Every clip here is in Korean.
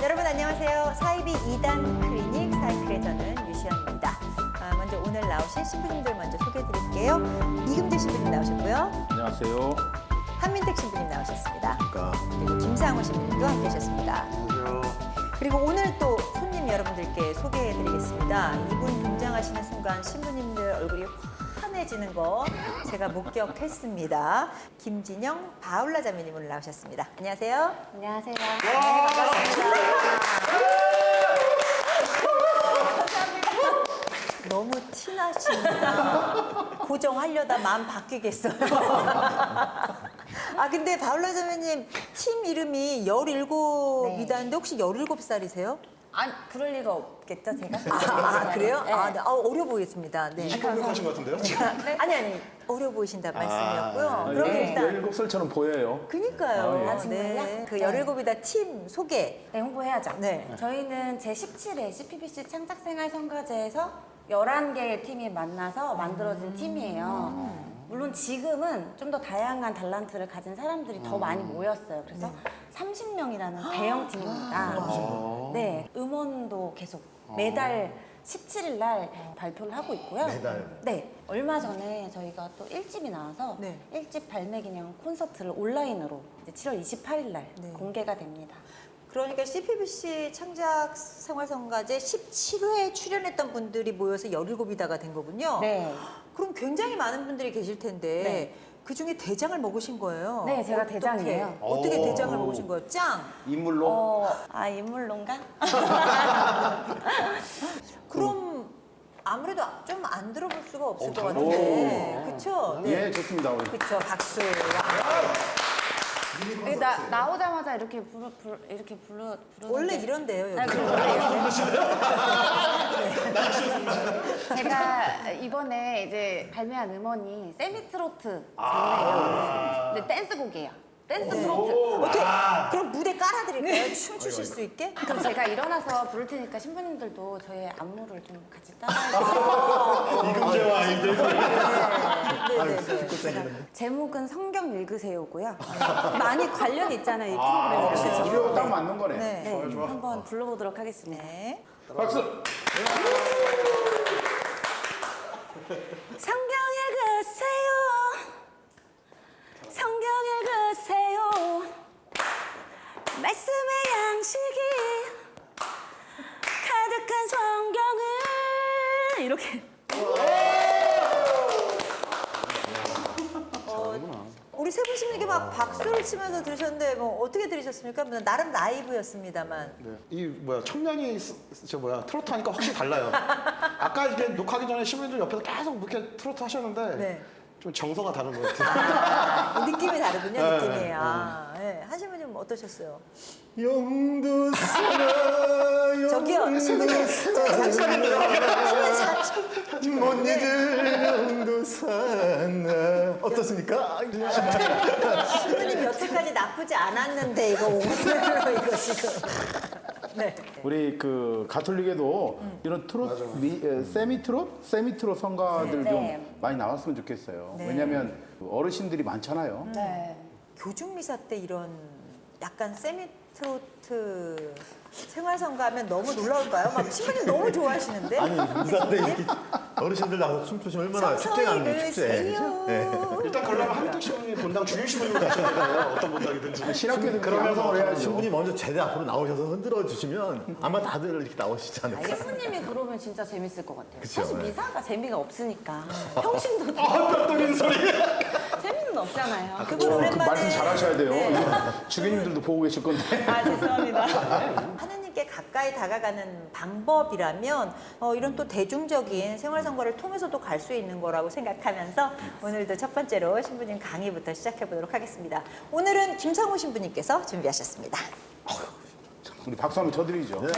여러분 안녕하세요. 사이비 2단 클리닉 사이클의 저는 유시연입니다. 먼저 오늘 나오신 신부님들 먼저 소개해드릴게요. 이금재 신부님 나오셨고요. 안녕하세요. 한민택 신부님 나오셨습니다. 그러니까. 그리고 김상호 신부님도 함께 하셨습니다. 안녕하세요. 그리고 오늘 또 손님 여러분들께 소개해드리겠습니다. 이분 등장하시는 순간 신부님들 얼굴이 환해지는 거 제가 목격했습니다. 김진영, 바울라 자매님 오늘 나오셨습니다. 안녕하세요. 안녕하세요. 네, 반갑습니다. 너무 티나십니다. 고정하려다 마음 바뀌겠어요. 아 근데 바울라 자매님 팀 이름이 17이다는데 혹시 17살이세요? 아니, 그럴 리가 없겠죠, 제가? 그래요? 네. 아, 네. 어려 보이겠습니다. 네. 20분 하신 것 같은데요? 아니 어려 보이신다 말씀이었고요. 그럼 네. 일단 17살처럼 보여요. 그니까요. 아, 정말요? 네. 그 네. 17이다 팀 소개. 네, 홍보해야죠. 네. 저희는 제17회 CPBC 창작생활성과제에서 11개의 팀이 만나서 만들어진 팀이에요. 물론 지금은 좀 더 다양한 달란트를 가진 사람들이 더 많이 모였어요. 그래서 30명이라는 대형 팀입니다. 네, 음원도 계속 매달 17일 날 발표를 하고 있고요. 매달? 네, 얼마 전에 저희가 또 1집이 나와서 네. 1집 발매 기념 콘서트를 온라인으로 이제 7월 28일 날 네. 공개가 됩니다. 그러니까 CPBC 창작생활성가제 17회에 출연했던 분들이 모여서 17이다가 된 거군요. 네. 그럼 굉장히 많은 분들이 계실 텐데 네. 그 중에 대장을 먹으신 거예요. 네, 제가 어떻게? 대장이에요. 어떻게 오. 대장을 먹으신 거예요? 짱. 인물로 인물론가? 그럼 아무래도 좀 안 들어볼 수가 없을 것 오. 같은데. 그렇죠? 예, 좋습니다. 우리. 그렇죠. 박수. 나오자마자 이렇게 부르는 원래 게- 이런데요, 여기. 아, 그래요? 제가 이번에 이제 발매한 음원이 세미트로트 장르예요. 근데 댄스곡이에요. 댄스 트로트. 어떻게? 그럼 무대 깔아드릴까요? 춤 추실 수 있게? 그럼 제가 일어나서 부를 테니까 신부님들도 저의 안무를 좀 같이 따라해주세요. 이금재와 아이들. 네네네. 제목은 성경 읽으세요고요. 많이 관련이 있잖아요, 이 프로그램이랑. 그렇죠. 우리하고 딱 맞는 거네. 네. 네, 한번 불러보도록 하겠습니다. 네. 박수. 성경 읽으세요. 성경 읽으세요. 말씀의 양식이 가득한 성경을 이렇게. 우리 세 분씩 막 박수를 치면서 들으셨는데 뭐 어떻게 들으셨습니까? 뭐 나름 라이브였습니다만. 이 뭐야 청년이 트로트 하니까 확실히 달라요. 아까 이렇게 녹화하기 전에 신부님들 옆에서 계속 이렇게 트로트 하셨는데 네. 좀 정서가 다른 것 같아요. 느낌이 다르군요, 네, 느낌이. 네. 아, 네. 한 신부님 어떠셨어요? 영도사나 저기요, 신부님. 잠시만요. 못 잊을 영도사나 어떻습니까? 신부님 여태까지 나쁘지 않았는데 이거 오늘로 이거 지금. 네. 우리 그 가톨릭에도 이런 트롯, 세미트롯 성가들 네. 좀 많이 나왔으면 좋겠어요. 네. 왜냐하면 어르신들이 많잖아요. 네. 교중미사 때 이런 약간 세미트로트 생활성가하면 너무 놀라울까요? 막 신부님 너무 좋아하시는데? 아니 미사때 이렇게 어르신들 나와서 춤추시면 얼마나 축제가 아니에요 축제. 성서익을 네. 일단 그러려면 한민택 신부님 본당 주일 신부님으로 가셔야 돼요. 어떤 본당이든지. 신학교에서 그러면서 양성을 해야죠. 신분이 먼저 제대 앞으로 나오셔서 흔들어 주시면 아마 다들 이렇게 나오시지 않을까. 신부님이 그러면 진짜 재밌을 것 같아요. 그쵸, 사실 네. 미사가 재미가 없으니까 평신도 뼈 떨리는 소리. 재미는 없잖아요. 그분 그 오랜만에 말씀 잘하셔야 돼요. 네. 주교님들도 보고 계실 건데. 아, 죄송합니다. 하느님께 가까이 다가가는 방법이라면 이런 또 대중적인 생활선거를 통해서도 갈 수 있는 거라고 생각하면서 오늘도 첫 번째로 신부님 강의부터 시작해 보도록 하겠습니다. 오늘은 김상호 신부님께서 준비하셨습니다. 우리 박수 한번 쳐드리죠. 네.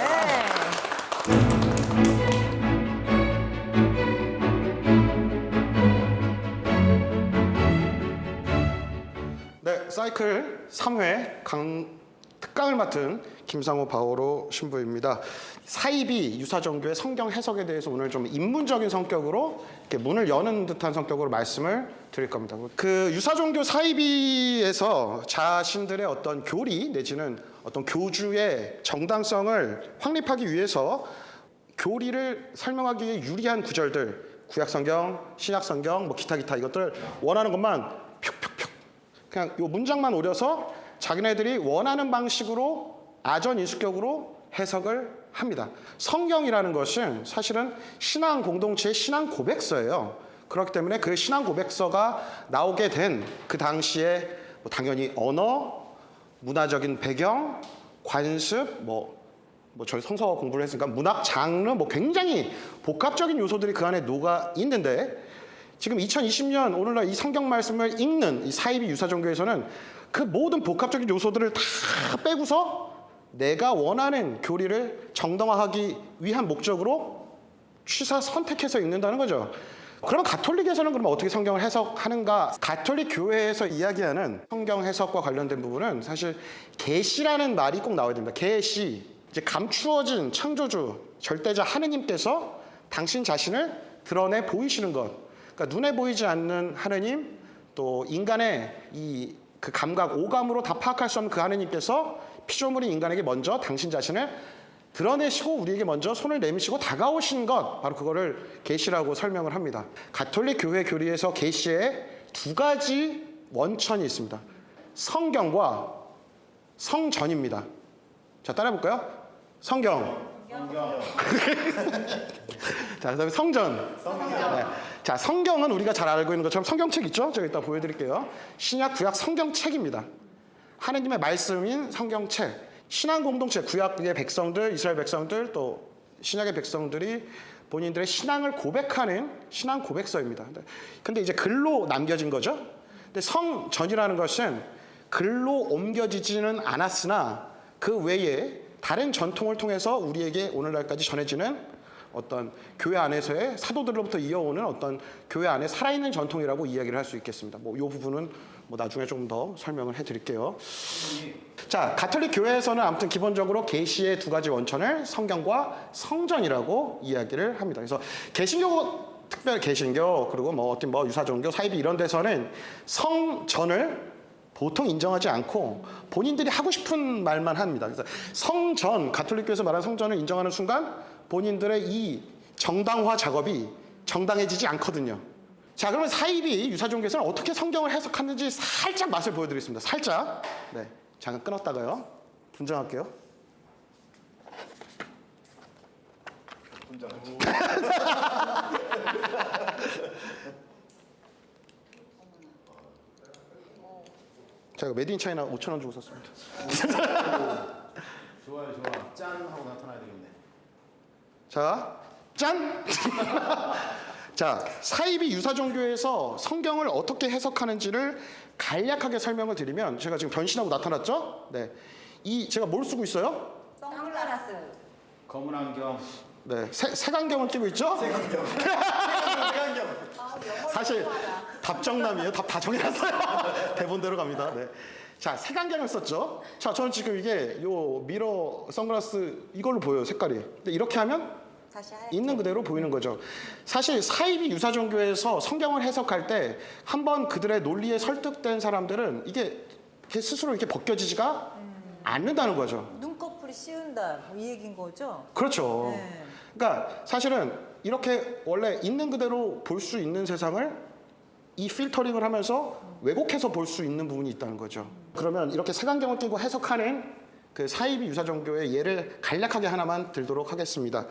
네, 사이클 3회 특강을 맡은 김상호 바오로 신부입니다. 사이비 유사종교의 성경 해석에 대해서 오늘 좀 입문적인 성격으로 이렇게 문을 여는 듯한 성격으로 말씀을 드릴 겁니다. 그 유사종교 사이비에서 자신들의 어떤 교리 내지는 어떤 교주의 정당성을 확립하기 위해서 교리를 설명하기 위해 유리한 구절들, 구약성경, 신약성경, 뭐 기타 이것들 원하는 것만 픽픽픽 그냥 요 문장만 오려서 자기네들이 원하는 방식으로 아전인수격으로 해석을 합니다. 성경이라는 것은 사실은 신앙 공동체의 신앙 고백서예요. 그렇기 때문에 그 신앙 고백서가 나오게 된 그 당시에 뭐 당연히 언어, 문화적인 배경, 관습, 저희 성서 공부를 했으니까 문학 장르 굉장히 복합적인 요소들이 그 안에 녹아 있는데 지금 2020년 오늘날 이 성경 말씀을 읽는 이 사이비 유사종교에서는 그 모든 복합적인 요소들을 다 빼고서 내가 원하는 교리를 정당화하기 위한 목적으로 취사 선택해서 읽는다는 거죠. 그러면 가톨릭에서는 그럼 어떻게 성경을 해석하는가? 가톨릭 교회에서 이야기하는 성경 해석과 관련된 부분은 사실 계시라는 말이 꼭 나와야 됩니다. 계시, 이제 감추어진 창조주, 절대자 하느님께서 당신 자신을 드러내 보이시는 것. 그러니까 눈에 보이지 않는 하느님, 또 인간의 이 그 감각, 오감으로 다 파악할 수 없는 그 하느님께서 피조물인 인간에게 먼저 당신 자신을 드러내시고 우리에게 먼저 손을 내미시고 다가오신 것, 바로 그거를 계시라고 설명을 합니다. 가톨릭 교회 교리에서 계시에 두 가지 원천이 있습니다. 성경과 성전입니다. 자, 따라해볼까요? 성경. 자, 그다음에 성전. 네. 자, 성경은 우리가 잘 알고 있는 것처럼 성경책 있죠? 제가 이따 보여드릴게요. 신약, 구약 성경책입니다. 하느님의 말씀인 성경책. 신앙 공동체, 구약의 백성들, 이스라엘 백성들, 또 신약의 백성들이 본인들의 신앙을 고백하는 신앙 고백서입니다. 근데 이제 글로 남겨진 거죠. 근데 성전이라는 것은 글로 옮겨지지는 않았으나 그 외에 다른 전통을 통해서 우리에게 오늘날까지 전해지는 어떤 교회 안에서의 사도들로부터 이어오는 어떤 교회 안에 살아있는 전통이라고 이야기를 할 수 있겠습니다. 이 부분은 나중에 좀 더 설명을 해드릴게요. 자, 가톨릭 교회에서는 아무튼 기본적으로 계시의 두 가지 원천을 성경과 성전이라고 이야기를 합니다. 그래서 개신교, 특별 개신교, 그리고 어떤 유사종교, 사이비 이런 데서는 성전을 보통 인정하지 않고 본인들이 하고 싶은 말만 합니다. 그래서 성전, 가톨릭교에서 말하는 성전을 인정하는 순간 본인들의 이 정당화 작업이 정당해지지 않거든요. 자, 그러면 사이비 유사종교에서는 어떻게 성경을 해석하는지 살짝 맛을 보여드리겠습니다. 살짝. 네, 잠깐 끊었다가요. 분장할게요. 제가 메드 인 차이나 5,000원 주고 샀습니다. 좋아요. 짠 하고 나타나야 되겠네. 자, 짠! 자, 사이비 유사종교에서 성경을 어떻게 해석하는지를 간략하게 설명을 드리면, 제가 지금 변신하고 나타났죠? 네. 제가 뭘 쓰고 있어요? 선글라스. 검은 안경. 네. 색안경을 끼고 있죠? 색안경. 사실 답정남이에요. 답 다 정해놨어요. 대본대로 갑니다. 네. 자, 색안경을 썼죠? 자, 저는 지금 이게 요 미러 선글라스 이걸로 보여요, 색깔이. 근데 이렇게 하면 다시 하얗게. 있는 그대로 보이는 거죠. 사실 사이비 유사종교에서 성경을 해석할 때 한번 그들의 논리에 설득된 사람들은 이게 스스로 이렇게 벗겨지지가 않는다는 거죠. 눈꺼풀이 씌운다 이 얘기인 거죠? 그렇죠. 네. 그러니까 사실은 이렇게 원래 있는 그대로 볼 수 있는 세상을 이 필터링을 하면서 왜곡해서 볼 수 있는 부분이 있다는 거죠. 그러면 이렇게 색안경을 끼고 해석하는 그 사이비 유사종교의 예를 간략하게 하나만 들도록 하겠습니다.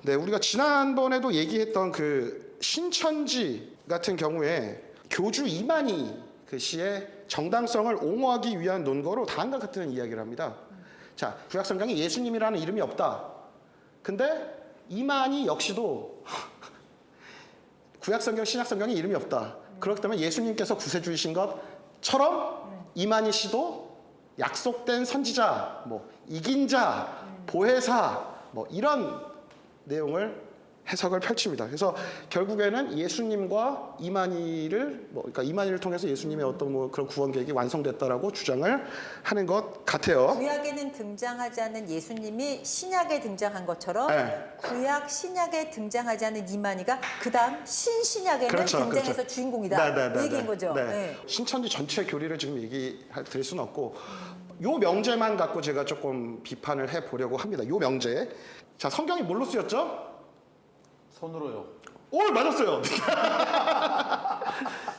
네, 우리가 지난번에도 얘기했던 그 신천지 같은 경우에 교주 이만희 그 시의 정당성을 옹호하기 위한 논거로 다음과 같은 이야기를 합니다. 자, 구약성경에 예수님이라는 이름이 없다. 근데 이만희 역시도 구약성경, 신약성경에 이름이 없다. 그렇기 때문에 예수님께서 구세주이신 것처럼 이만희 씨도 약속된 선지자, 이긴 자, 보혜사, 이런 내용을 해석을 펼칩니다. 그래서 결국에는 예수님과 이만희를 그러니까 이만희를 통해서 예수님의 어떤 뭐 그런 구원 계획이 완성됐다라고 주장을 하는 것 같아요. 구약에는 등장하지 않는 예수님이 신약에 등장한 것처럼 네. 구약 신약에 등장하지 않는 이만희가 그다음 신신약에는 그렇죠, 등장해서 그렇죠. 주인공이다. 이 얘기인 거죠. 네. 네. 신천지 전체 교리를 지금 얘기드릴 수는 없고 요 명제만 갖고 제가 조금 비판을 해보려고 합니다. 요 명제. 자, 성경이 뭘로 쓰였죠? 손으로요. 오, 맞았어요.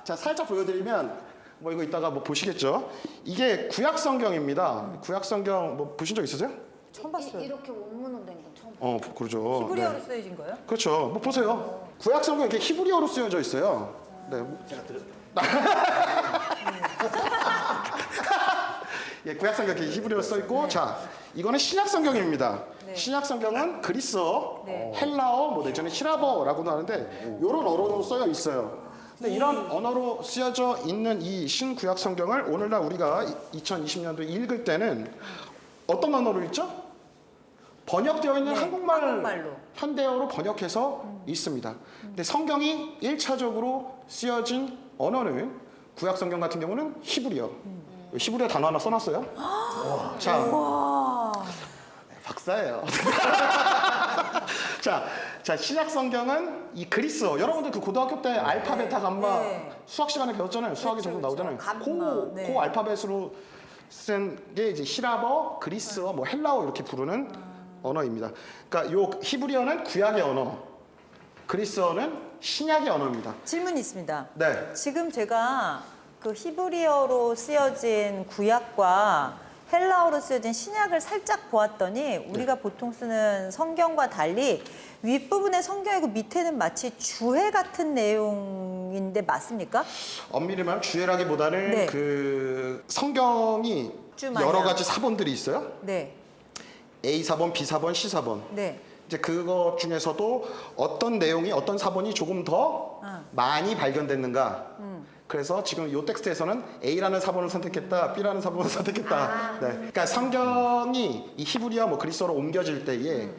자, 살짝 보여드리면 뭐 이거 이따가 뭐 보시겠죠? 이게 구약 성경입니다. 구약 성경 뭐 보신 적 있으세요? 처음 봤어요. 이렇게 원문으로 된 건 처음 봤어요. 그러죠. 히브리어로 네. 쓰여진 거예요? 그렇죠. 뭐 보세요. 구약 성경 이렇게 히브리어로 쓰여져 있어요. 네. 예, 구약 성경 이렇게 히브리어로 써 있고, 자, 이거는 신약 성경입니다. 네. 신약 성경은 그리스어, 네. 헬라어, 뭐 내전에 히라버라고도 하는데 이런 언어로 쓰여 있어요. 근데 이런 언어로 쓰여져 있는 이 신구약 성경을 오늘날 우리가 2020년도에 읽을 때는 어떤 언어로 읽죠? 번역되어 있는 네, 한국말로. 현대어로 번역해서 있습니다. 근데 성경이 1차적으로 쓰여진 언어는 구약 성경 같은 경우는 히브리어. 히브리어 단어 하나 써놨어요. 자, 와. 박사예요. 자, 신약 성경은 이 그리스어. 여러분들 그 고등학교 때 알파, 베타, 감마 네. 수학 시간에 배웠잖아요. 수학이 그렇죠, 점점 나오잖아요. 감마. 네. 그 알파벳으로 쓴 게 이제 히라버, 그리스어, 뭐 헬라어 이렇게 부르는 언어입니다. 그러니까 요 히브리어는 구약의 언어, 그리스어는 신약의 언어입니다. 질문이 있습니다. 네. 지금 제가 그 히브리어로 쓰여진 구약과 헬라어로 쓰여진 신약을 살짝 보았더니 우리가 보통 쓰는 성경과 달리 윗부분의 성경이고 밑에는 마치 주해 같은 내용인데 맞습니까? 엄밀히 말하면 주애라기보다는 네. 그 성경이 쭈마냐. 여러 가지 사본들이 있어요. 네. A 사본, B 사본, C 사본. 네. 이제 그것 중에서도 어떤 내용이 어떤 사본이 조금 더 많이 발견됐는가. 그래서 지금 이 텍스트에서는 A라는 사본을 선택했다, B라는 사본을 선택했다. 네. 그러니까 성경이 이 히브리어 뭐 그리스어로 옮겨질 때에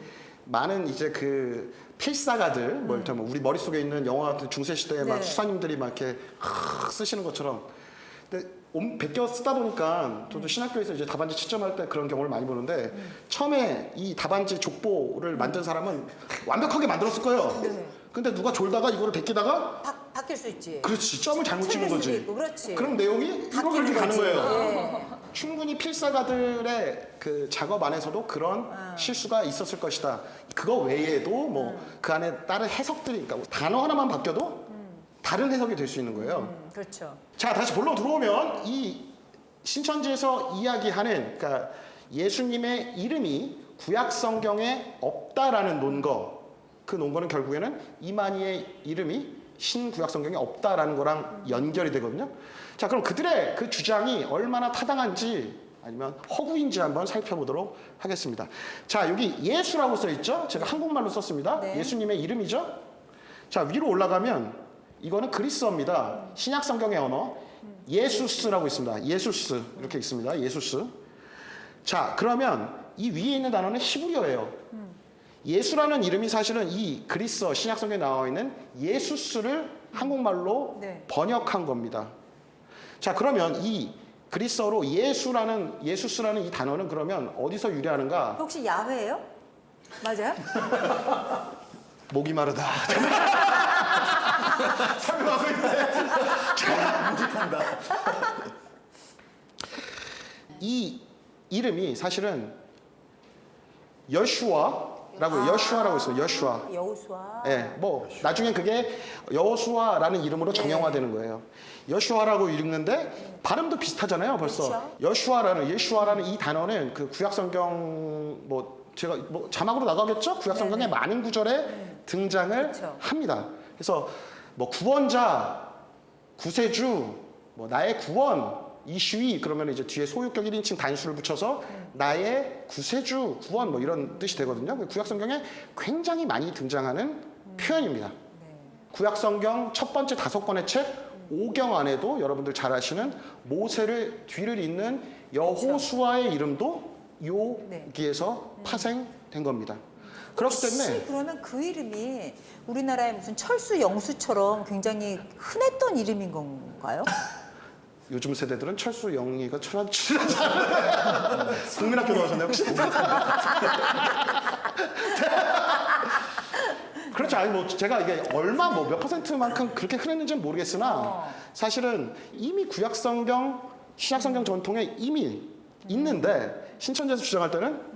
많은 이제 그 필사가들, 뭐 일단 뭐 우리 머릿속에 있는 영화 같은 중세 시대에 막 네. 수사님들이 막 이렇게 쓰시는 것처럼. 근데 베껴 쓰다 보니까 저도 신학교에서 이제 답안지 채점할 때 그런 경우를 많이 보는데 처음에 이 답안지 족보를 만든 사람은 완벽하게 만들었을 거예요. 네. 근데 누가 졸다가 이거를 베끼다가 바뀔 수 있지. 그렇지 점을 잘못 찍은 틀릴 수도 거지. 있고, 그렇지. 그럼 내용이 이렇게 바뀌는 가는 거지. 거예요. 예. 충분히 필사가들의 그 작업 안에서도 그런 실수가 있었을 것이다. 그거 외에도 뭐 그 안에 다른 해석들이, 그러니까 단어 하나만 바뀌어도 다른 해석이 될 수 있는 거예요. 그렇죠. 자, 다시 본론 들어오면 이 신천지에서 이야기하는, 그러니까 예수님의 이름이 구약 성경에 없다라는 논거, 그 논거는 결국에는 이만희의 이름이 신구약 성경에 없다라는 거랑 연결이 되거든요. 자, 그럼 그들의 그 주장이 얼마나 타당한지 아니면 허구인지 한번 살펴보도록 하겠습니다. 자, 여기 예수라고 써 있죠? 제가 한국말로 썼습니다. 네. 예수님의 이름이죠? 자, 위로 올라가면 이거는 그리스어입니다. 신약 성경의 언어. 예수스라고 있습니다. 예수스. 이렇게 있습니다. 예수스. 자, 그러면 이 위에 있는 단어는 히브리어예요. 예수라는 이름이 사실은 이 그리스어 신약 성경에 나와 있는 예수스를 한국말로 네. 번역한 겁니다. 자, 그러면 이 그리스어로 예수스라는 이 단어는 그러면 어디서 유래하는가? 혹시 야훼예요? 맞아요? 목이 마르다. 설명하고 있는데. 못한다. 이 이름이 사실은 여슈아라고 있어요. 여슈아. 여호수아. 예, 뭐 나중에 그게 여호수아라는 이름으로 정형화되는 거예요. 여슈아라고 읽는데 발음도 비슷하잖아요, 벌써. 예슈아라는 이 단어는 그 구약 성경 뭐 제가 뭐 자막으로 나가겠죠? 구약 성경의 많은 구절에 등장을 그렇죠. 합니다. 그래서 뭐 구원자, 구세주, 뭐 나의 구원, 이슈이 그러면 이제 뒤에 소유격 1인칭 단수를 붙여서 나의 구세주, 구원 뭐 이런 뜻이 되거든요. 구약 성경에 굉장히 많이 등장하는 표현입니다. 구약 성경 첫 번째 5권의 책 5경 안에도 여러분들 잘 아시는 모세를 뒤를 잇는 여호수아의 이름도 여기에서 파생된 겁니다. 그렇기 혹시 때문에 그러면 그 이름이 우리나라의 무슨 철수 영수처럼 굉장히 흔했던 이름인 건가요? 요즘 세대들은 철수 영희가 철학 국민학교 나오셨나요 혹시? 그렇죠. 아니 뭐 제가 이게 얼마 뭐 몇 %만큼 그렇게 흔했는지는 모르겠으나 사실은 이미 구약성경, 신약성경 전통에 이미 있는데 신천지에서 주장할 때는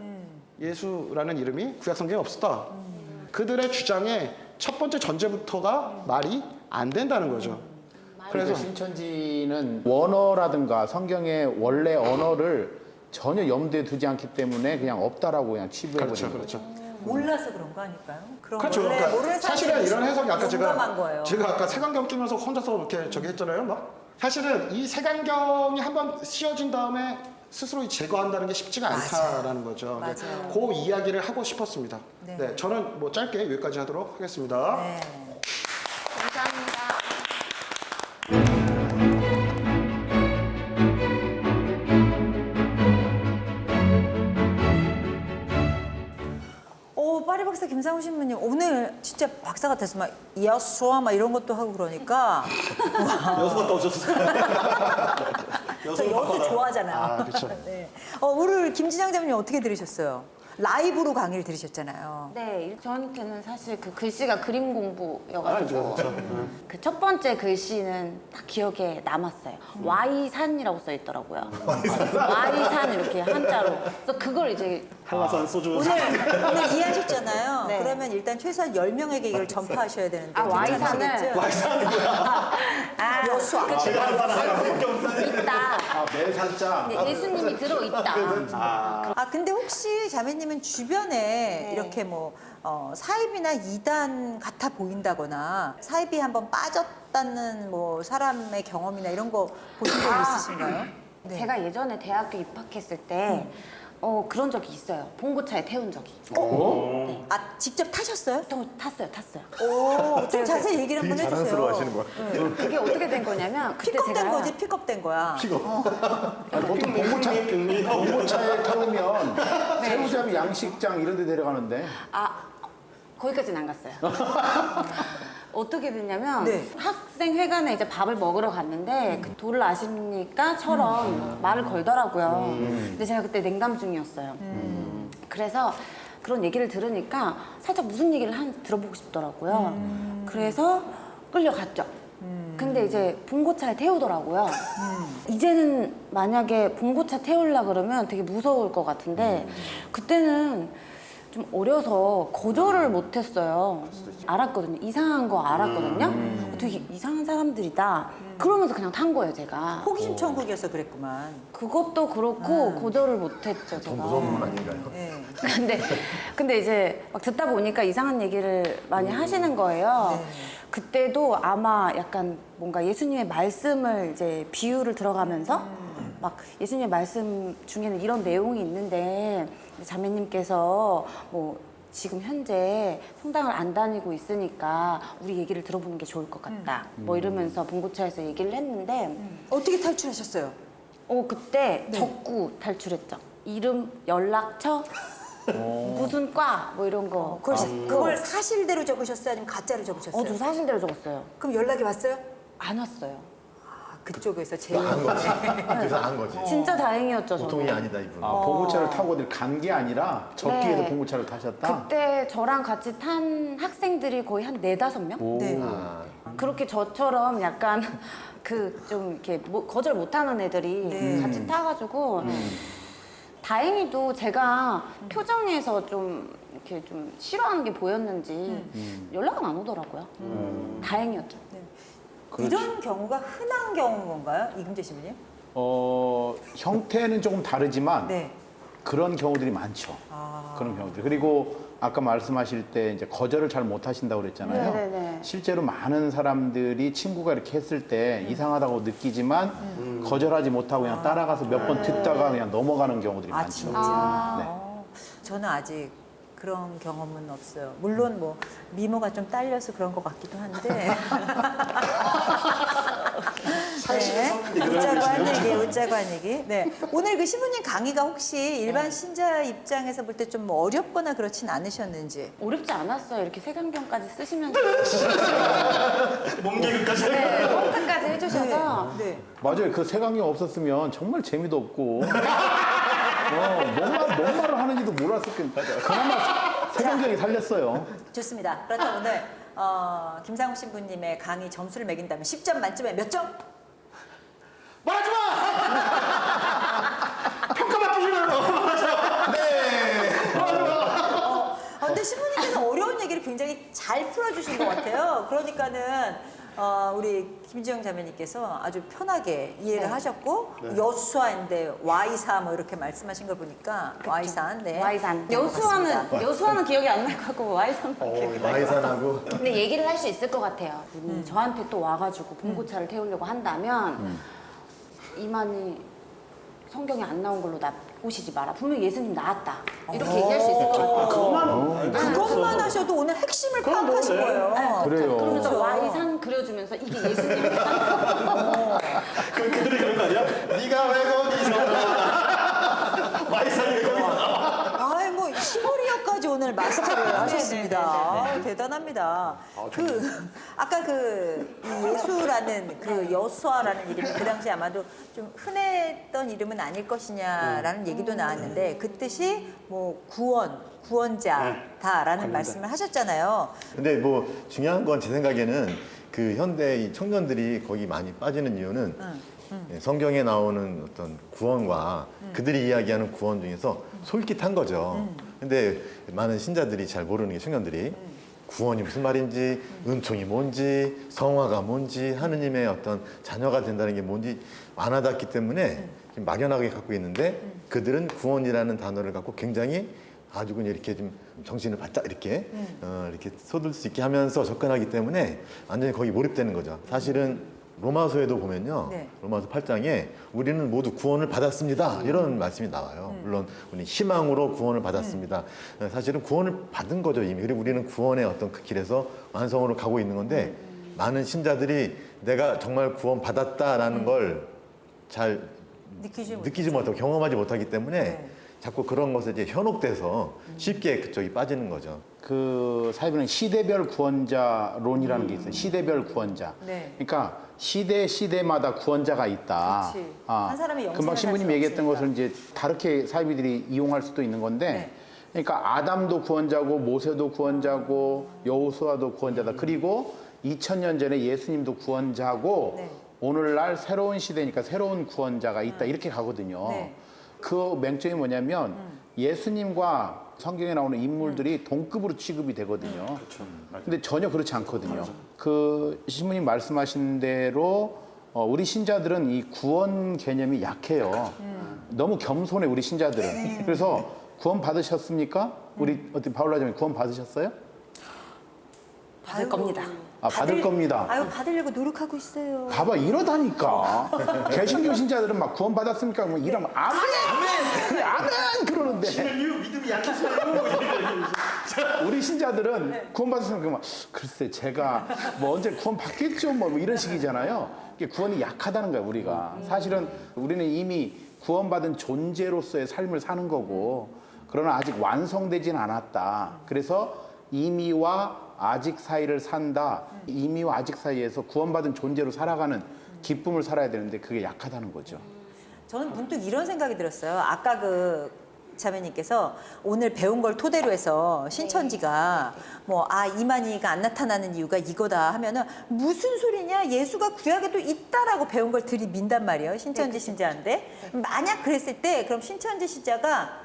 예수라는 이름이 구약성경에 없었다. 그들의 주장의 첫 번째 전제부터가 말이 안 된다는 거죠. 그래서 신천지는 원어라든가 성경의 원래 언어를 전혀 염두에 두지 않기 때문에 그냥 없다라고 그냥 치부해버리는 그렇죠, 거예요. 그렇죠. 몰라서 그런 거 아닐까요? 그럼 그렇죠. 원래 그러니까 모르는 사실은 이런 해석이 아까 용감한 거예요. 제가 아까 색안경 끼면서 혼자서 이렇게 저기 했잖아요. 막 사실은 이 색안경이 한번 씌워진 다음에 스스로 제거한다는 게 쉽지가 않다라는 거죠. 맞아요. 그 이야기를 하고 싶었습니다. 네. 네, 저는 뭐 짧게 여기까지 하도록 하겠습니다. 네. 감사합니다. 파리 박사 김상우 신부님 오늘 진짜 박사 같아서 막 야수와 막 이런 것도 하고 그러니까 여수가 떠오셨어요. 저 여수 좋아하잖아요. 아, 그렇죠. 네. 오늘 김진영 자매님 어떻게 들으셨어요? 라이브로 강의를 들으셨잖아요. 네, 저한테는 사실 그 글씨가 그림 아, 공부여가지고 그렇죠. 그 첫 번째 글씨는 딱 기억에 남았어요. Y산이라고 써 있더라고요. Y산 이렇게 한자로. 그래서 그걸 이제 한라산 소주. 오늘 이해하셨잖아요. 네. 그러면 일단 최소한 10명에게 이걸 전파하셔야 되는데 아, Y산을 여수 제가 한라산 하나밖에 없어요. 있다. 아, 매산자. 네, 예수님이 들어 있다. 근데 혹시 자매님은 주변에 네. 이렇게 뭐 사입이나 이단 같아 보인다거나 사입이 한번 빠졌다는 뭐 사람의 경험이나 이런 거 보신 적 있으신가요? 네. 제가 예전에 대학교 입학했을 때 그런 적이 있어요. 봉고차에 태운 적이. 직접 타셨어요? 또 탔어요. 좀 자세히 얘기를 한번 되게 해주세요. 자랑스러워 하시는 거야. 그게 어떻게 된 거냐면 그때 픽업된 제가 거지, 픽업된 거야. 아니, 보통 봉고차에 태우면 새우잡이 양식장 이런 데 데려가는데 거기까지는 안 갔어요. 어떻게 됐냐면 네. 학생회관에 이제 밥을 먹으러 갔는데 그 도를 아십니까?처럼 말을 걸더라고요. 근데 제가 그때 냉담 중이었어요. 그래서 그런 얘기를 들으니까 살짝 무슨 얘기를 들어보고 싶더라고요. 그래서 끌려갔죠. 근데 이제 봉고차에 태우더라고요. 이제는 만약에 봉고차 태우려 그러면 되게 무서울 것 같은데 그때는 좀 어려서 거절을 못했어요. 알았거든요. 이상한 거 알았거든요. 되게 이상한 사람들이다. 그러면서 그냥 탄 거예요, 제가. 호기심 천국이어서 그랬구만. 그것도 그렇고 거절을 못했죠, 제가. 무서운 분 아닌가요? 네. 근데 이제 막 듣다 보니까 이상한 얘기를 많이 하시는 거예요. 네. 그때도 아마 약간 뭔가 예수님의 말씀을 이제 비유를 들어가면서 막 예수님의 말씀 중에는 이런 내용이 있는데 자매님께서 뭐 지금 현재 성당을 안 다니고 있으니까 우리 얘기를 들어보는 게 좋을 것 같다. 뭐 이러면서 봉고차에서 얘기를 했는데 어떻게 탈출하셨어요? 그때 네. 적고 탈출했죠. 이름, 연락처, 무슨 과 뭐 이런 거. 그걸 사실대로 적으셨어요? 아니면 가짜로 적으셨어요? 저 사실대로 적었어요. 그럼 연락이 왔어요? 안 왔어요. 그쪽에서 제일 안 거지. 그래서 안 거지. 진짜 다행이었죠, 보통이 저는. 아니다 이분. 봉고차를 타고 어딜 간 게 아니라 적기 네. 위해서 봉고차를 타셨다? 그때 저랑 같이 탄 학생들이 거의 한 4-5명? 네. 그렇게 저처럼 약간 그 좀 이렇게 거절 못하는 애들이 네. 같이 타가지고 다행히도 제가 표정에서 좀 이렇게 좀 싫어하는 게 보였는지 연락은 안 오더라고요. 다행이었죠. 이런 경우가 흔한 경우인 건가요? 이금재 신부님? 형태는 조금 다르지만 네. 그런 경우들이 많죠. 그런 경우들. 그리고 아까 말씀하실 때 이제 거절을 잘 못하신다고 그랬잖아요. 네네네. 실제로 많은 사람들이 친구가 이렇게 했을 때 이상하다고 느끼지만 거절하지 못하고 그냥 따라가서 몇 번 듣다가 그냥 넘어가는 경우들이 많죠. 진짜? 네. 저는 아직 그런 경험은 없어요. 물론 뭐 미모가 좀 딸려서 그런 것 같기도 한데 웃자고 한 얘기, 웃자고 한 얘기. 네. 오늘 그 신부님 강의가 혹시 일반 신자 입장에서 볼 때 좀 뭐 어렵거나 그렇진 않으셨는지. 어렵지 않았어요. 이렇게 색안경까지 쓰시면서 몸개그까지. 네, 꼼짝까지 해주셔서 네. 맞아요. 그 색안경 없었으면 정말 재미도 없고 뭔 말을 하는지도 몰랐을 거예요. 그나마 색안경이 살렸어요. 좋습니다. 그렇다면 오늘 김상욱 신부님의 강의 점수를 매긴다면 10점 만점에 몇 점? 말하지 마! 평가받기 싫어요. 근데 신부님께서 어려운 얘기를 굉장히 잘 풀어주신 것 같아요. 그러니까는 우리 김지영 자매님께서 아주 편하게 이해를 하셨고 여수화인데 Y사 뭐 이렇게 말씀하신 걸 보니까 Y산, 네. Y산. 넘어갔습니다. 여수와는 기억이 안 날 거고 Y산만 기억이 나요. 마이산하고 근데 얘기를 할 수 있을 것 같아요. 저한테 또 와가지고 봉고차를 태우려고 한다면 이만희 성경에 안 나온 걸로 나 오시지 마라. 분명 예수님 나왔다. 이렇게 얘기할 수 있을 것 같아요. 그것만 하셔도 오늘 핵심을 파악하신 거예요. 그래요. 그러면서 그렇죠. Y산 그려주면서 이게 예수님이다. 그들이 그런 거 아니야? 네가 왜 거기서 나와? 마이산이 왜 거기서 나와? 아이 뭐 시보리어까지 오늘 마스터를 하셨습니다. 아, 대단합니다. 아까 이 예수라는 그 여수아라는 이름이 그 당시 아마도 좀 흔했던 이름은 아닐 것이냐라는 얘기도 나왔는데 그 뜻이 뭐 구원자다라는 말씀을 하셨잖아요. 근데 뭐 중요한 건 제 생각에는 그 현대 이 청년들이 거기 많이 빠지는 이유는 예, 성경에 나오는 어떤 구원과 그들이 이야기하는 구원 중에서 솔깃한 거죠. 근데 많은 신자들이 잘 모르는 게 청년들이 구원이 무슨 말인지, 은총이 뭔지, 성화가 뭔지, 하느님의 어떤 자녀가 된다는 게 뭔지 와닿았기 때문에 막연하게 갖고 있는데 그들은 구원이라는 단어를 갖고 굉장히 아주 그냥 이렇게 좀 정신을 바짝 이렇게 이렇게 쏟을 수 있게 하면서 접근하기 때문에 완전히 거기 몰입되는 거죠. 사실은 로마서에도 보면요. 네. 로마서 8장에 우리는 모두 구원을 받았습니다. 이런 말씀이 나와요. 물론 우리 희망으로 구원을 받았습니다. 사실은 구원을 받은 거죠, 이미. 그리고 우리는 구원의 어떤 그 길에서 완성으로 가고 있는 건데 많은 신자들이 내가 정말 구원 받았다라는 걸 잘 느끼지 못하고 경험하지 못하기 때문에 네. 자꾸 그런 것에 이제 현혹돼서 쉽게 그쪽이 빠지는 거죠. 그 사이비는 시대별 구원자론이라는 게 있어요. 시대별 구원자. 네. 그러니까 시대마다 구원자가 있다. 그렇지. 한 사람이 영생을 금방 갈 신부님 수는 얘기했던 없으니까. 것을 이제 다르게 사이비들이 이용할 수도 있는 건데, 네. 그러니까 아담도 구원자고 모세도 구원자고 여호수아도 구원자다. 그리고 2000년 전에 예수님도 구원자고 네. 오늘날 새로운 시대니까 새로운 구원자가 있다. 이렇게 가거든요. 네. 그 맹점이 뭐냐면 예수님과 성경에 나오는 인물들이 동급으로 취급이 되거든요. 근데 전혀 그렇지 않거든요. 그 신부님 말씀하신 대로 우리 신자들은 이 구원 개념이 약해요. 너무 겸손해 우리 신자들은. 그래서 구원 받으셨습니까? 우리 어떻게 바울라자님 구원 받으셨어요? 받을 겁니다. 받을 겁니다. 아유 받으려고 노력하고 있어요. 봐봐 이러다니까. 개신교 신자들은 막 구원 받았습니까? 뭐 이러면 아멘, 그래 아멘 그러는데. 믿음이 약해서요. 우리 신자들은 구원 받았으면 막 글쎄 제가 뭐 언제 구원 받겠죠 뭐 이런 식이잖아요. 이게 구원이 약하다는 거야 우리가. 사실은 우리는 이미 구원받은 존재로서의 삶을 사는 거고 그러나 아직 완성되진 않았다. 그래서 이미와 아직 사이를 산다. 이미와 아직 사이에서 구원받은 존재로 살아가는 기쁨을 살아야 되는데 그게 약하다는 거죠. 저는 문득 이런 생각이 들었어요. 아까 그 자매님께서 오늘 배운 걸 토대로 해서 신천지가 이만희가 안 나타나는 이유가 이거다 하면은 무슨 소리냐 예수가 구약에도 있다라고 배운 걸 들이민단 말이에요. 신천지 신자인데 만약 그랬을 때 그럼 신천지 신자가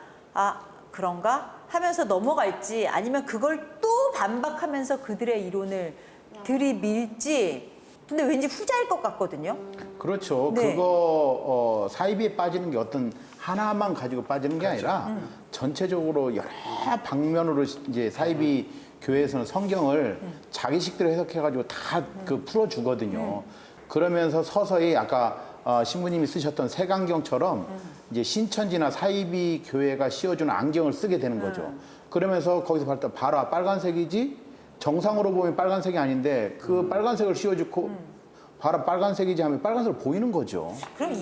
그런가 하면서 넘어갈지 아니면 그걸 또 반박하면서 그들의 이론을 들이밀지 근데 왠지 후자일 것 같거든요. 그렇죠. 네. 그거 사이비에 빠지는 게 어떤 하나만 가지고 빠지는 게 아니라 전체적으로 여러 방면으로 이제 사이비 교회에서는 성경을 자기식대로 해석해가지고 다 그 풀어주거든요. 그러면서 서서히 아까 신부님이 쓰셨던 색안경처럼 이제 신천지나 사이비 교회가 씌워주는 안경을 쓰게 되는 거죠. 그러면서 거기서 봐라 빨간색이지 정상으로 보면 빨간색이 아닌데 그 빨간색을 씌워주고 봐라 빨간색이지 하면 빨간색으로 보이는 거죠. 그럼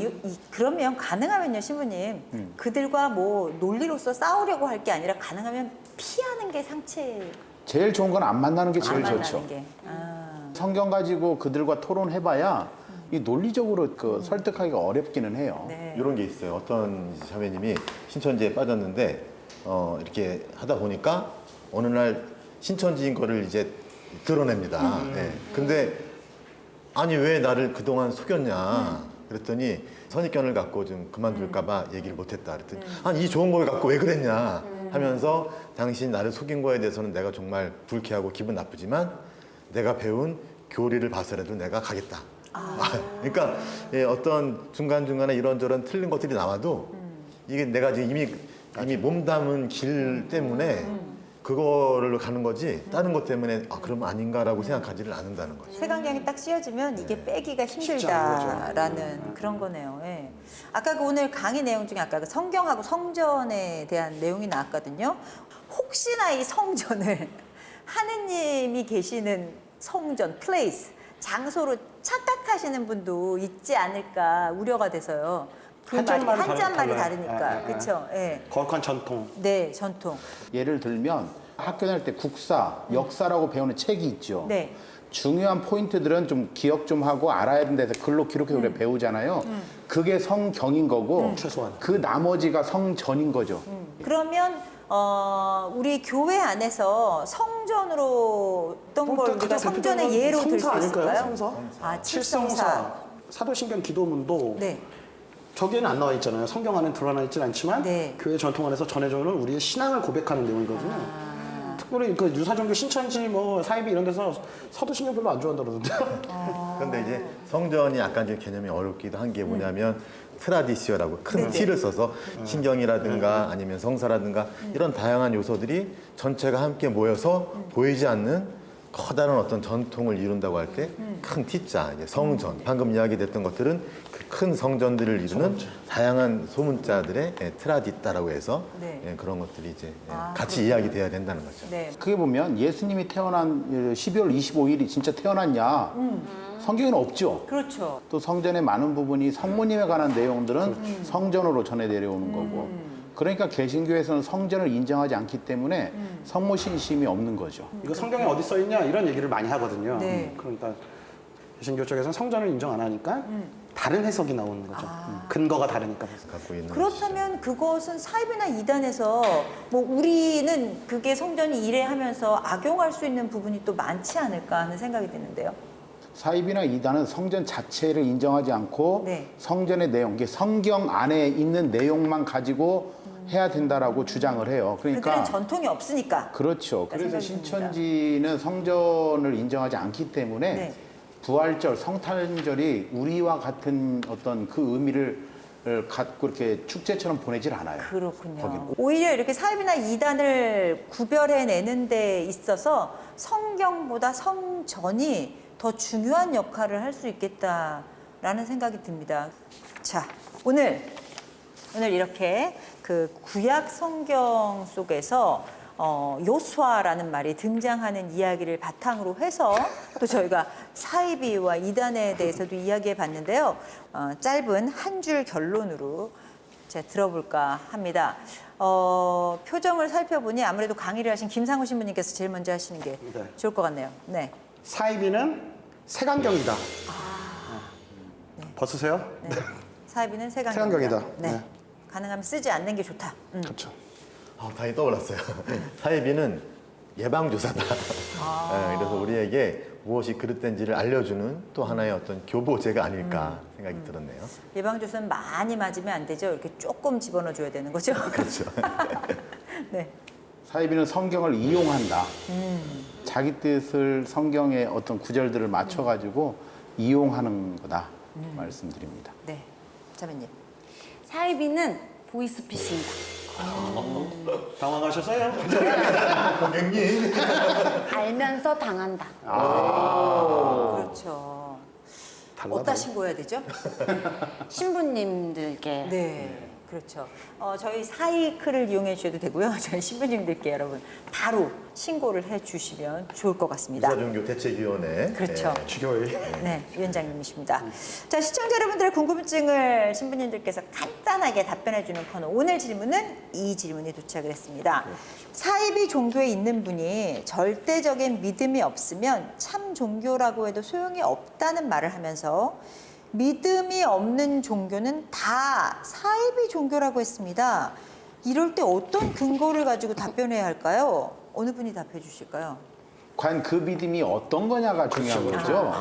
그러면 가능하면요, 신부님. 그들과 뭐 논리로서 싸우려고 할 게 아니라 가능하면 피하는 게 상체 제일 좋은 건 안 만나는 게 제일 안 만나는 좋죠. 게. 아. 성경 가지고 그들과 토론해봐야 이 논리적으로 그 설득하기가 어렵기는 해요. 네. 이런 게 있어요. 어떤 자매님이 신천지에 빠졌는데 이렇게 하다 보니까 어느 날 신천지인 거를 이제 드러냅니다. 예. 근데 아니 왜 나를 그동안 속였냐 그랬더니 선입견을 갖고 좀 그만둘까 봐 얘기를 못했다 그랬더니 아니 이 좋은 걸 갖고 왜 그랬냐 하면서 당신 나를 속인 거에 대해서는 내가 정말 불쾌하고 기분 나쁘지만 내가 배운 교리를 봐서라도 내가 가겠다. 그러니까 예, 어떤 중간중간에 이런저런 틀린 것들이 나와도 이게 내가 지금 이미 몸담은 길 때문에 그거를 가는 거지 다른 것 때문에 그럼 아닌가라고 생각하지를 않는다는 거죠. 세강경이 딱 씌워지면 이게 빼기가 힘들다라는 그런 거네요. 예. 아까 그 오늘 강의 내용 중에 아까 그 성경하고 성전에 대한 내용이 나왔거든요. 혹시나 이 성전을 하느님이 계시는 성전, 플레이스, 장소로 착각하시는 분도 있지 않을까 우려가 돼서요. 그 한자말이 한자말이 달라요. 다르니까. 그렇죠. 예. 거룩한 전통. 네, 전통. 예를 들면 학교 다닐 때 국사, 역사라고 배우는 책이 있죠. 네. 중요한 포인트들은 좀 기억 좀 하고 알아야 되는 데서 글로 기록해서 우리가 배우잖아요. 그게 성경인 거고 최소한. 그 나머지가 성전인 거죠. 그러면 우리 교회 안에서 성전으로 어떤 걸 우리가 성전의 예로 들 수 성사 있을까요? 아닐까요? 성사? 아, 칠성사. 사도신경 기도문도 네. 저기에는 안 나와 있잖아요. 성경 안에 드러나 있진 않지만 네. 교회 전통 안에서 전해져오는 우리의 신앙을 고백하는 내용이거든요. 특별히 그 유사종교 신천지 뭐 사이비 이런 데서 사도신경 별로 안 좋아한다 그러던데. 그런데 이제 성전이 약간 좀 개념이 어렵기도 한 게 뭐냐면 트라디시어라고 큰 네네. T를 써서 신경이라든가 아니면 성사라든가 이런 다양한 요소들이 전체가 함께 모여서 보이지 않는 커다란 어떤 전통을 이룬다고 할 때 큰 T자, 이제 성전. 방금 이야기됐던 것들은 그 큰 성전들을 이루는 다양한 소문자들의 트라디따라고 해서 네. 예, 그런 것들이 이제 아, 같이 이야기돼야 된다는 거죠. 네. 크게 보면 예수님이 태어난 12월 25일이 진짜 태어났냐? 성경에는 없죠. 그렇죠. 또 성전의 많은 부분이 성모님에 관한 내용들은 성전으로 전해 내려오는 거고. 그러니까 개신교에서는 성전을 인정하지 않기 때문에 성모 신심이 없는 거죠. 이거 성경에 어디 써 있냐 이런 얘기를 많이 하거든요. 네. 그러니까 개신교 쪽에서는 성전을 인정 안 하니까 다른 해석이 나오는 거죠. 근거가 다르니까. 갖고 있는 것이죠. 그렇다면 그것은 사입이나 이단에서 뭐 우리는 그게 성전이 이래 하면서 악용할 수 있는 부분이 또 많지 않을까 하는 생각이 드는데요. 사입이나 이단은 성전 자체를 인정하지 않고 네. 성전의 내용, 이게 성경 안에 있는 내용만 가지고 해야 된다라고 주장을 해요. 그들은 그러니까 전통이 없으니까. 그렇죠. 그래서 생각이 듭니다. 신천지는 성전을 인정하지 않기 때문에 네. 부활절, 성탄절이 우리와 같은 어떤 그 의미를 갖고 이렇게 축제처럼 보내질 않아요. 그렇군요. 거기는. 오히려 이렇게 사입이나 이단을 구별해내는 데 있어서 성경보다 성전이 더 중요한 역할을 할 수 있겠다라는 생각이 듭니다. 자, 오늘 이렇게 그 구약 성경 속에서 요수아라는 말이 등장하는 이야기를 바탕으로 해서 또 저희가 사이비와 이단에 대해서도 이야기해 봤는데요. 짧은 한 줄 결론으로 제가 들어볼까 합니다. 표정을 살펴보니 아무래도 강의를 하신 김상우 신부님께서 제일 먼저 하시는 게 네. 좋을 것 같네요. 네. 사이비는 색안경이다. 벗으세요? 네. 사이비는 세강경이다. 세강경이다. 네. 네. 가능하면 쓰지 않는 게 좋다. 그렇죠. 다행히 떠올랐어요. 사이비는 예방주사다. 네, 그래서 우리에게 무엇이 그릇된지를 알려주는 또 하나의 어떤 교보제가 아닐까 생각이 들었네요. 예방주사는 많이 맞으면 안 되죠. 이렇게 조금 집어넣어줘야 되는 거죠. 그렇죠. 네. 사이비는 성경을 이용한다. 자기 뜻을 성경의 어떤 구절들을 맞춰가지고 이용하는 거다 말씀드립니다. 네. 자매님. 사이비는 보이스피싱이다. 당황하셨어요? 고객님. 알면서 당한다. 그렇죠. 달라, 어디다 신고해야 되죠? 신부님들께 네. 그렇죠. 저희 사이클을 이용해 주셔도 되고요. 저희 신부님들께 여러분 바로 신고를 해 주시면 좋을 것 같습니다. 유사종교 대책위원회. 그렇죠. 주교회. 네, 위원장님이십니다. 자, 시청자 여러분들의 궁금증을 신부님들께서 간단하게 답변해 주는 코너. 오늘 질문은 이 질문이 도착을 했습니다. 사이비 종교에 있는 분이 절대적인 믿음이 없으면 참 종교라고 해도 소용이 없다는 말을 하면서 믿음이 없는 종교는 다 사이비 종교라고 했습니다. 이럴 때 어떤 근거를 가지고 답변해야 할까요? 어느 분이 답해 주실까요? 과연 그 믿음이 어떤 거냐가 중요한 거죠.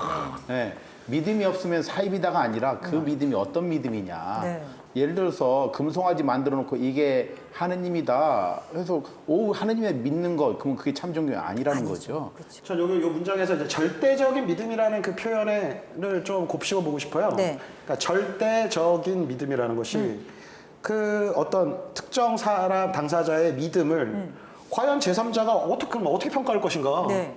네. 믿음이 없으면 사이비다가 아니라 그 믿음이 어떤 믿음이냐. 네. 예를 들어서 금송아지 만들어 놓고 이게 하느님이다. 그래서 오 하느님의 믿는 것 그러면 그게 참 종교 아니라는 거죠. 그렇죠. 전 여기 이 문장에서 이제 절대적인 믿음이라는 그 표현을 좀 곱씹어 보고 싶어요. 네. 그러니까 절대적인 믿음이라는 것이 그 어떤 특정 사람 당사자의 믿음을 과연 제3자가 어떻게 평가할 것인가? 네.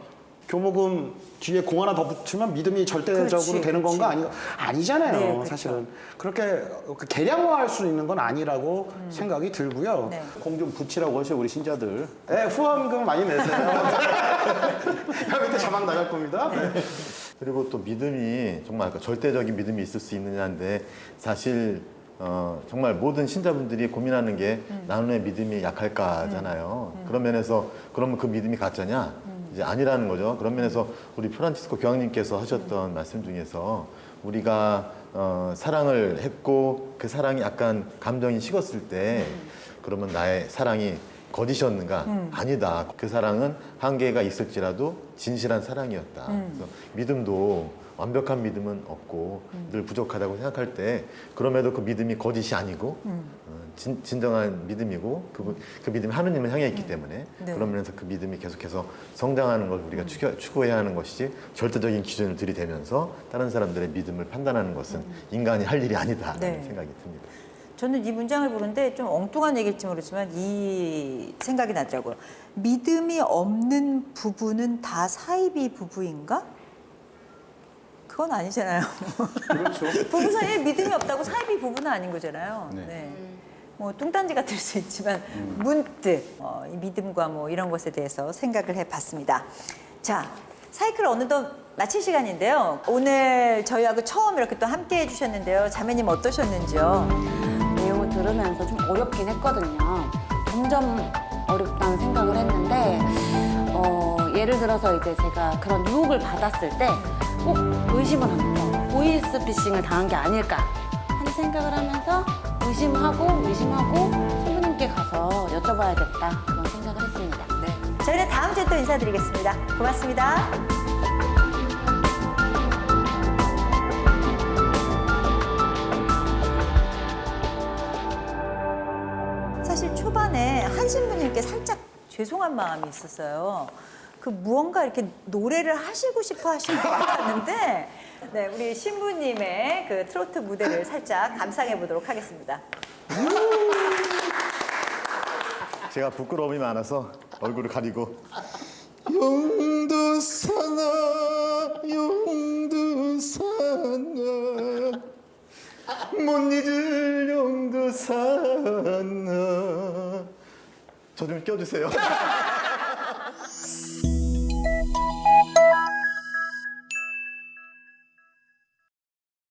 교목음 뒤에 공 하나 더 붙이면 믿음이 절대적으로 그렇지, 되는 건가? 그렇지. 아니잖아요. 네, 그렇죠. 사실은 그렇게 계량화할 수 있는 건 아니라고 생각이 들고요. 네. 공 좀 붙이라고 하셔 우리 신자들. 네, 후원금 많이 내세요. 형 밑에 자막 나갈 겁니다. 그리고 또 믿음이 정말 아까 절대적인 믿음이 있을 수 있느냐인데 사실 정말 모든 신자분들이 고민하는 게 나는 왜 믿음이 약할까잖아요. 그런 면에서 그러면 그 믿음이 가짜냐? 이제 아니라는 거죠. 그런 면에서 우리 프란치스코 교황님께서 하셨던 말씀 중에서 우리가 사랑을 했고 그 사랑이 약간 감정이 식었을 때 그러면 나의 사랑이 거짓이었는가? 아니다. 그 사랑은 한계가 있을지라도 진실한 사랑이었다. 그래서 믿음도 완벽한 믿음은 없고 늘 부족하다고 생각할 때 그럼에도 그 믿음이 거짓이 아니고 진정한 믿음이고 그 믿음이 하느님을 향해 있기 때문에 네. 그런 면에서 그 믿음이 계속해서 성장하는 걸 우리가 추구해야 하는 것이지 절대적인 기준을 들이대면서 다른 사람들의 믿음을 판단하는 것은 인간이 할 일이 아니다라는 네. 생각이 듭니다. 저는 이 문장을 보는데 좀 엉뚱한 얘기일지 모르지만 이 생각이 나더라고요. 믿음이 없는 부부는 다 사이비 부부인가? 그건 아니잖아요. 그렇죠. 부부 사이에 믿음이 없다고 사이비 부부는 아닌 거잖아요. 네. 네. 뭐 뚱딴지가 될 수 있지만 문득 이 믿음과 뭐 이런 것에 대해서 생각을 해봤습니다. 자, 사이클 어느덧 마칠 시간인데요. 오늘 저희하고 처음 이렇게 또 함께 해주셨는데요. 자매님 어떠셨는지요? 내용을 들으면서 좀 어렵긴 했거든요. 점점 어렵다는 생각을 했는데 예를 들어서 이제 제가 그런 유혹을 받았을 때 꼭 의심을 합니다. 보이스피싱을 당한 게 아닐까 하는 생각을 하면서 의심하고 신부님께 가서 여쭤봐야겠다 그런 생각을 했습니다. 네. 저희는 다음 주에 또 인사드리겠습니다. 고맙습니다. 사실 초반에 한 신부님께 살짝 죄송한 마음이 있었어요. 그 무언가 이렇게 노래를 하시고 싶어 하시는 것 같았는데, 네, 우리 신부님의 그 트로트 무대를 살짝 감상해 보도록 하겠습니다. 제가 부끄러움이 많아서 얼굴을 가리고 용두산아 못 잊을 용두산아 저 좀 껴주세요.